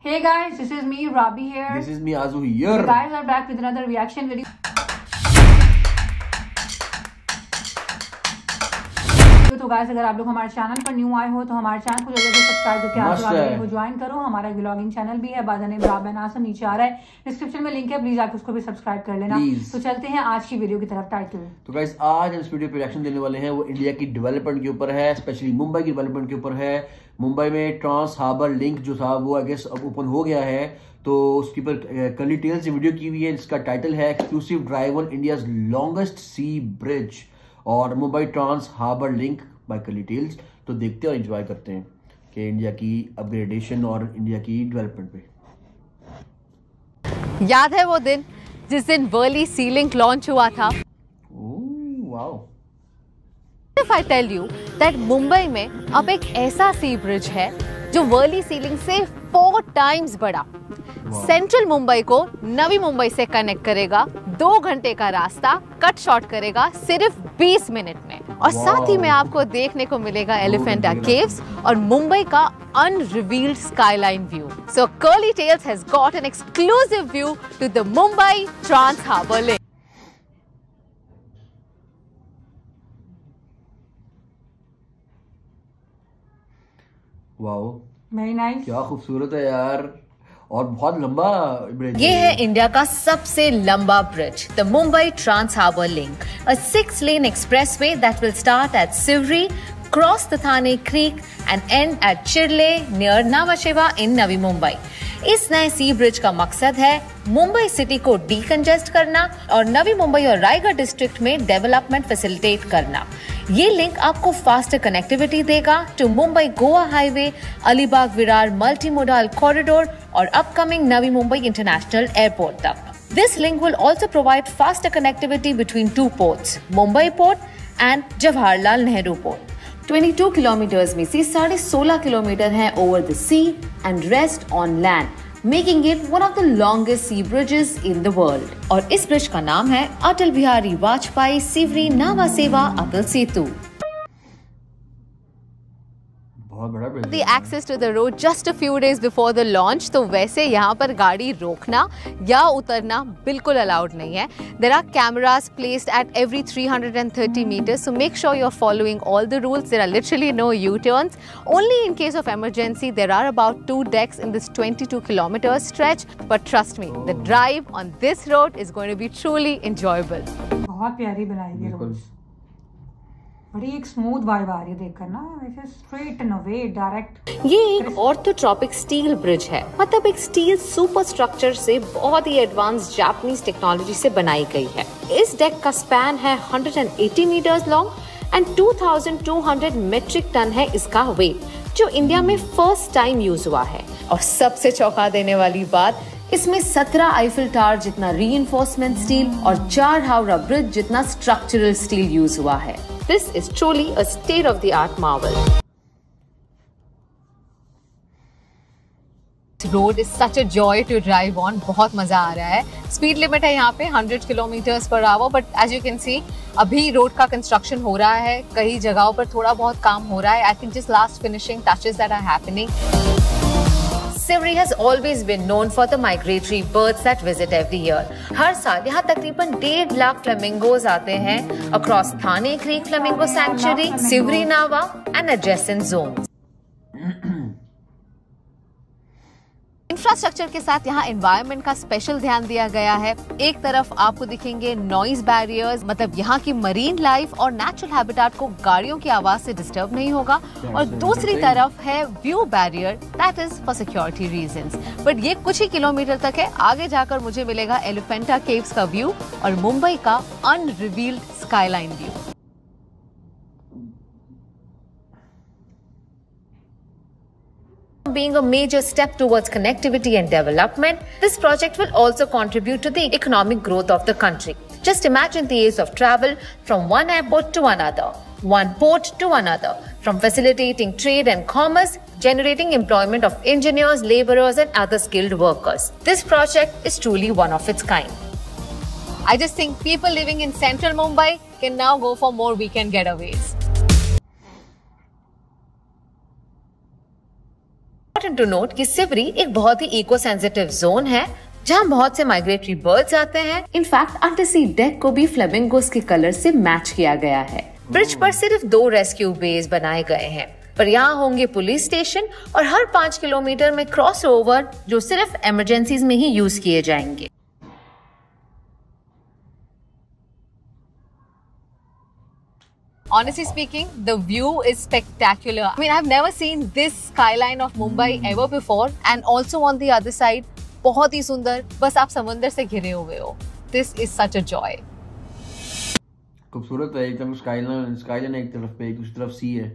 Hey guys, this is me, Rabi here. This is me, Azu here. You guys are back with another reaction video. तो guys अगर आप लोग हमारे channel पर new आए हो तो हमारे चैनल को जल्दी से सब्सक्राइब करके आप लोग ज्वाइन करो। हमारा व्लॉगिंग चैनल भी है बादा नेम राब एंड आसम, नीचे आ रहा है डिस्क्रिप्शन में लिंक है, प्लीज आप उसको भी सब्सक्राइब कर लेना। तो चलते हैं आज की वीडियो की तरफ। टाइटल तो गाइस आज हम इस वीडियो पे रिएक्शन देने वाले हैं, वो इंडिया की डेवलपमेंट के ऊपर है, स्पेशली मुंबई की डेवलपमेंट के ऊपर है। मुंबई में ट्रांस हार्बर लिंक जो था वो आई गेस अब ओपन हो गया है, तो उसके ऊपर कल डिटेल से वीडियो की हुई है। इसका टाइटल है exclusive drive on India's longest sea bridge और Mumbai trans harbour link by कल डिटेल्स। तो देखते और एंजॉय करते हैं कि इंडिया की अपग्रेडेशन और इंडिया की डेवलपमेंट पे। याद है वो दिन जिस दिन वर्ली सी लिंक लॉन्च हुआ था? Wow. If I tell you that Mumbai में अब एक ऐसा सी ब्रिज है जो वर्ली सी लिंक से 4 टाइम्स बड़ा, सेंट्रल मुंबई को नवी मुंबई से कनेक्ट करेगा, 2 घंटे का रास्ता कट शॉर्ट करेगा सिर्फ 20 मिनट में, और साथ ही में आपको देखने को मिलेगा एलिफेंटा केव्स और मुंबई का unrevealed skyline view. So curly tales has got an exclusive view to the Mumbai trans harbour link. Wow, very nice, क्या खूबसूरत है यार, और बहुत लंबा ब्रिज। ये है इंडिया का सबसे लंबा bridge, the Mumbai trans harbour link, a 6-lane expressway that will start at Sivri, cross the Thane Creek and end at Chirle near Nhava Sheva in Navi Mumbai. इस नए सी ब्रिज का मकसद है मुंबई सिटी को डीकंजेस्ट करना और नवी मुंबई और रायगढ़ डिस्ट्रिक्ट में डेवलपमेंट फैसिलिटेट करना। ये लिंक आपको फास्टर कनेक्टिविटी देगा to Mumbai Goa highway, Alibag Virar multi modal corridor और upcoming Navi Mumbai international airport तक। This link will also provide faster connectivity between 2 ports, Mumbai Port and Jawaharlal Nehru Port. 22 kilometres में से 16.5 किलोमीटर हैं over the sea and rest on land, making it one of the longest sea bridges in the world. और इस bridge का नाम है अटल बिहारी वाजपेयी सिवरी नावा सेवा Atal Setu. The access to the road just a few days before the launch, तो वैसे यहाँ पर गाड़ी रोकना या उतरना बिल्कुल अलाउड नहीं है। There are cameras placed at every 330 meters, so make sure you're following all the rules. There are literally no U-turns. Only in case of emergency, there are about 2 decks in this 22 kilometer stretch. But trust me, the drive on this road is going to be truly enjoyable. बहुत प्यारी बनाई है road, बड़ी एक smooth vibe आ रही है देखकर ना, ऐसे स्ट्रेट एंड अवे डायरेक्ट। ये एक ऑर्थोट्रॉपिक स्टील ब्रिज है, मतलब एक स्टील सुपर स्ट्रक्चर से बहुत ही एडवांस जापानीज टेक्नोलॉजी से बनाई गई है। इस डेक का स्पैन है 180 metres long and 2200 metric ton है इसका वेट, जो इंडिया में फर्स्ट टाइम यूज हुआ है। और सबसे चौंका देने वाली बात, इसमें 17 आईफिल टावर जितना रीइंफोर्समेंट स्टील और 4 हावड़ा ब्रिज जितना स्ट्रक्चरल स्टील यूज हुआ है। This is truly a state-of-the-art marvel. This road is such a joy to drive on. बहुत मजा आ रहा है। स्पीड लिमिट है यहाँ पे 100 किलोमीटर्स पर hour, but as you can see अभी रोड का कंस्ट्रक्शन हो रहा है, कई जगहों पर थोड़ा बहुत काम हो रहा है। I think just last finishing touches that are happening. Sivri has always been known for the migratory birds that visit every year. हर साल यहाँ तकरीबन 1.5 लाख फ्लेमिंगोज आते हैं across Thane Creek Flamingo Sanctuary, Sivri Nava and adjacent zones. Infrastructure के साथ यहाँ environment का special ध्यान दिया गया है। एक तरफ आपको दिखेंगे नॉइज बैरियर्स, मतलब यहाँ की मरीन लाइफ और नेचुरल हैबिटेट को गाड़ियों की आवाज से डिस्टर्ब नहीं होगा, और दूसरी तरफ है view barrier, that is for security reasons. But ये कुछ ही किलोमीटर तक है, आगे जाकर मुझे मिलेगा एलिफेंटा केव्स का व्यू और मुंबई का unrevealed skyline view. Being a major step towards connectivity and development, this project will also contribute to the economic growth of the country. Just imagine the ease of travel from one airport to another, one port to another, from facilitating trade and commerce, generating employment of engineers, laborers and other skilled workers. This project is truly one of its kind. I just think people living in central Mumbai can now go for more weekend getaways. Important to note कि सिवरी एक बहुत ही eco sensitive zone है जहाँ बहुत से migratory birds आते हैं। In fact undersea deck को भी फ्लेमिंगोस के कलर से मैच किया गया है। ब्रिज पर सिर्फ 2 रेस्क्यू बेस बनाए गए हैं, पर यहाँ होंगे पुलिस स्टेशन और हर 5 किलोमीटर में क्रॉस ओवर जो सिर्फ इमरजेंसीज में ही यूज किए जाएंगे। Honestly speaking, the view is spectacular. I mean, I've never seen this skyline of Mumbai ever before, and also on the other side, बहुत ही सुंदर, बस आप समंदर से घिरे हुए हो। This is such a joy. खूबसूरत है, एकदम स्काईलाइन एक तरफ पे, दूसरी तरफ सी है,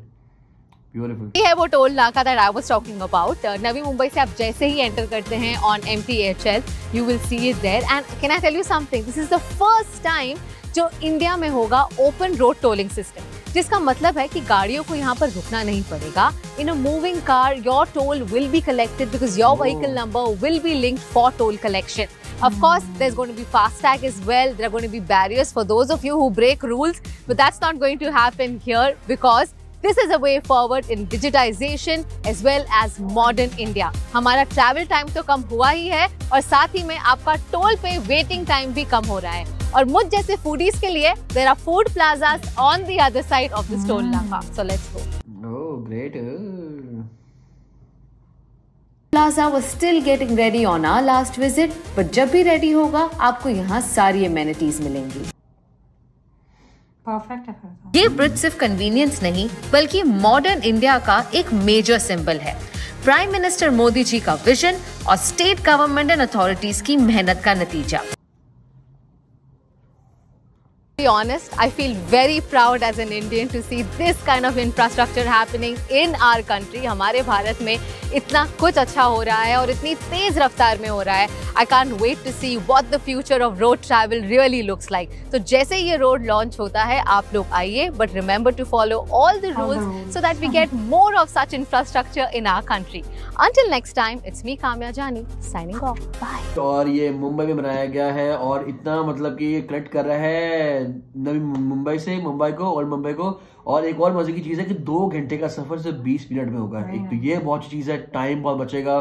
ब्यूटीफुल। ये है वो टोल नाका that I was talking about. Navi Mumbai से आप जैसे ही एंटर करते हैं on MTHL, you will see it there. And can I tell you something? This is the first time जो इंडिया में होगा ओपन रोड टोलिंग सिस्टम, जिसका मतलब है कि गाड़ियों को यहाँ पर रुकना नहीं पड़ेगा। In a moving car your toll will be collected because your vehicle number will be linked for toll collection. Of course, there's going to be FASTag as well. There are going to be barriers for those of you who break rules, but that's not going to happen here because this is a way forward in digitization as well as modern India. हमारा travel time तो कम हुआ ही है और साथ ही में आपका toll पे waiting time भी कम हो रहा है. और मुझ जैसे foodies के लिए there are food plazas on the other side of this toll naga. So let's go. Oh, great. Plaza was still getting ready on our last visit, but जब भी ready होगा आपको यहाँ सारी amenities मिलेंगी. परफेक्ट है। ये ब्रिज सिर्फ कन्वीनियंस नहीं बल्कि मॉडर्न इंडिया का एक मेजर सिंबल है। प्राइम मिनिस्टर मोदी जी का विजन और स्टेट गवर्नमेंट एंड अथॉरिटीज की मेहनत का नतीजा। To be honest, I feel very proud as an Indian to see this kind of infrastructure happening in our country. हमारे भारत में इतना कुछ अच्छा हो रहा है और इतनी तेज रफ्तार में हो रहा है. I can't wait to see what the future of road travel really looks like. तो जैसे ये रोड लॉन्च होता है आप लोग आइए, but remember to follow all the rules so that we get more of such infrastructure in our country. Until next time, it's me Kamya Jani signing off. Bye. और ये मुंबई में बनाया गया है और इतना मतलब कि ये कनेक्ट कर रहा है नवी मुंबई से मुंबई को और मुंबई को। और एक और मजे की चीज है कि 2 घंटे का सफर सिर्फ 20 मिनट में होगा। एक तो ये बहुत चीज है, टाइम बहुत बचेगा।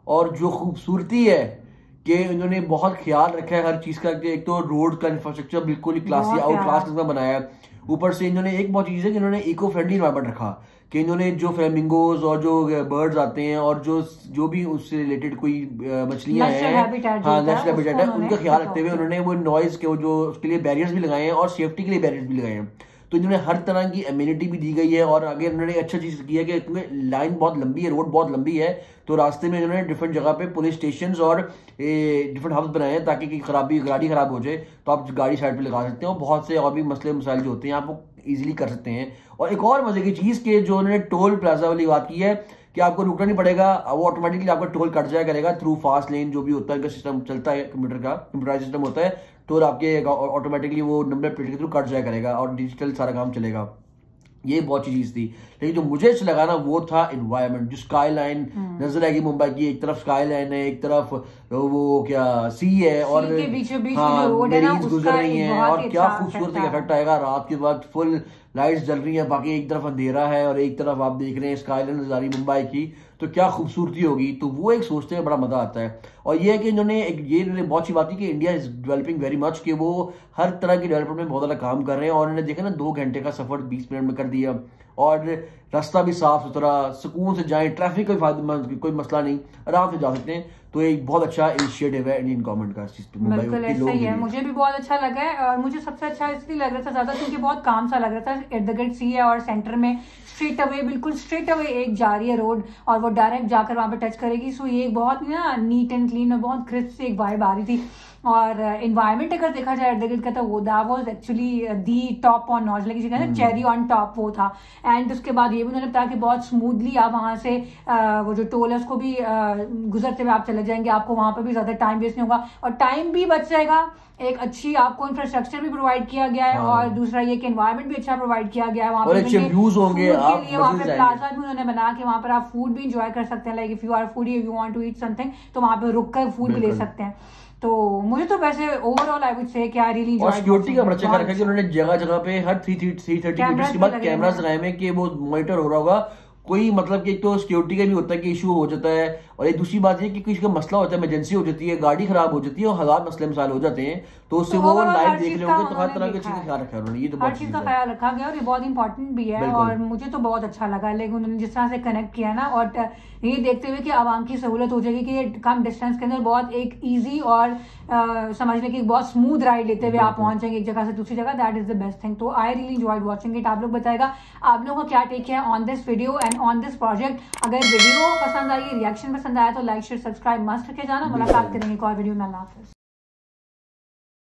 और जो खूबसूरती है कि इन्होंने बहुत ख्याल रखा है हर चीज का। एक तो रोड का इंफ्रास्ट्रक्चर बिल्कुल ही क्लासी आउट क्लास का बनाया है। ऊपर से इन्होंने एक बहुत चीज है कि इन्होंने इको फ्रेंडली एनवायरनमेंट रखा कि इन्होंने जो फ्लेमिंगोज और जो बर्ड्स आते हैं और जो भी उससे रिलेटेड कोई मछलियां हैं, हाँ नेचुरल हैबिटेट है, उनका ख्याल रखते हुए उन्होंने वो नॉइज के जो उसके लिए बैरियर्स भी लगाए हैं और सेफ्टी के लिए बैरियर्स भी लगाए हैं। तो इन्होंने हर तरह की एम्यूनिटी भी दी गई है। और आगे उन्होंने अच्छा चीज की है कि क्योंकि लाइन बहुत लंबी है, रोड बहुत लंबी है, तो रास्ते में इन्होंने डिफरेंट जगह पे पुलिस स्टेशन और डिफरेंट हब्स बनाए हैं ताकि गाड़ी खराब हो जाए तो आप गाड़ी साइड पे लगा सकते हो। बहुत से और भी मसले मसाइल जो होते हैं आप वो इजीली कर सकते हैं। और एक और मजे की चीज के जो उन्होंने टोल प्लाजा वाली बात की है कि आपको रुकना नहीं पड़ेगा, वो ऑटोमेटिकली आपका टोल कट जाया करेगा थ्रू फास्ट लेन जो भी होता है, सिस्टम चलता है कंप्यूटराइज सिस्टम होता है, टोल आपके ऑटोमेटिकली वो नंबर प्लेट के थ्रू कट जाया करेगा और डिजिटल सारा काम चलेगा। ये बहुत अच्छी चीज थी। लेकिन जो मुझे अच्छा लगा ना वो था एनवायरनमेंट। जो स्काई लाइन नजर आएगी मुंबई की, एक तरफ स्काई लाइन है, एक तरफ वो क्या सी है और मरीन्स गुजर रही हैं और क्या खूबसूरत इफेक्ट आएगा रात के वक्त। फुल लाइट्स जल रही हैं, बाकी एक तरफ अंधेरा है और एक तरफ आप देख रहे हैं स्काई लाइन नजर आ रही मुंबई की, तो क्या खूबसूरती होगी। तो वो एक सोचते हैं बड़ा मजा आता है। और ये है कि इन्होंने बहुत सी बात की कि India is developing very much, कि वो हर तरह की डेवलपमेंट में बहुत ज्यादा काम कर रहे हैं। और उन्होंने देखा ना 2 घंटे का सफर 20 मिनट में कर दिया और रास्ता भी साफ सुथरा, सुकून से जाएं, ट्रैफिक का कोई मसला नहीं, आराम से जा सकते हैं। तो एक बहुत अच्छा इनिशिएटिव है इंडियन गवर्नमेंट का। बिल्कुल ऐसा ही है, मुझे भी बहुत अच्छा लगा है। और मुझे सबसे अच्छा इसलिए लग रहा था ज्यादा क्योंकि बहुत काम सा लग रहा था। इर्द गिर्द सी है और सेंटर में बिल्कुल स्ट्रेट अवे एक जा रही है रोड और वो डायरेक्ट जाकर वहां पे टच करेगी। सो ये एक बहुत ना नीट एंड क्लीन और बहुत क्रिस्प से एक वाइब आ रही थी। और एनवायरमेंट अगर देखा जाए इर्द गिर्द का तो वो that was actually the top on notch, like कहते हैं चेरी ऑन टॉप वो था। एंड उसके बाद ये भी उन्होंने बताया कि बहुत स्मूथली आप वहां से वो जो टोल है उसको भी गुजरते हुए आप चले जाएंगे, आपको वहां पर भी ज्यादा टाइम वेस्ट नहीं होगा और टाइम भी बच जाएगा। एक अच्छी आपको इंफ्रास्ट्रक्चर भी प्रोवाइड किया गया है और दूसरा ये कि एनवायरनमेंट भी अच्छा प्रोवाइड किया गया है। वहाँ पे व्यूज होंगे, वहाँ पे प्लाजा भी उन्होंने बना के वहाँ पर आप फूड भी इंजॉय कर सकते हैं। Like if you are foodie, if you want to eat something तो वहाँ पे रुक कर फूड भी ले सकते हैं। तो मुझे तो वैसे ओवरऑल आई वुड से कि आई रियली एंजॉयड। और सिक्योरिटी का बड़ा चेक रखा है कि उन्होंने जगह जगह पे हर 330 मीटर्स के बाद कैमरास लगाए हैं कि वो मॉनिटर हो रहा होगा कोई मतलब कि एक तो सिक्योरिटी का भी होता है कि इशू हो जाता है, और एक दूसरी बात ये कि किसी का मसला होता है, इमरजेंसी हो जाती है, गाड़ी खराब हो जाती है, और हजार मसले मसाइल हो जाते हैं, तो उससे वो लाइव देख रहे होंगे, तो हर तरह की चीज का ख्याल रखा है उन्होंने। ये तो हर चीज का ख्याल रखा गया और ये बहुत इंपॉर्टेंट भी है, और मुझे तो बहुत अच्छा लगा। लेकिन उन्होंने जिस तरह से कनेक्ट किया ना, और ये देखते हुए कि आवाम की सहूलत हो जाएगी कि कम डिस्टेंस के अंदर बहुत एक ईजी और समझने की बहुत स्मूथ राइड लेते हुए आप पहुंचेंगे एक जगह से दूसरी जगह। That is the best thing. तो I really enjoyed watching it. आप लोग बताएगा आप लोगों का क्या टेक है on this video and on this project. अगर वीडियो पसंद आई, रिएक्शन पसंद आया, तो लाइक शेयर सब्सक्राइब मस्ट करके जाना। मुलाकात करेंगे एक और वीडियो में। अल्लाह हाफिज़।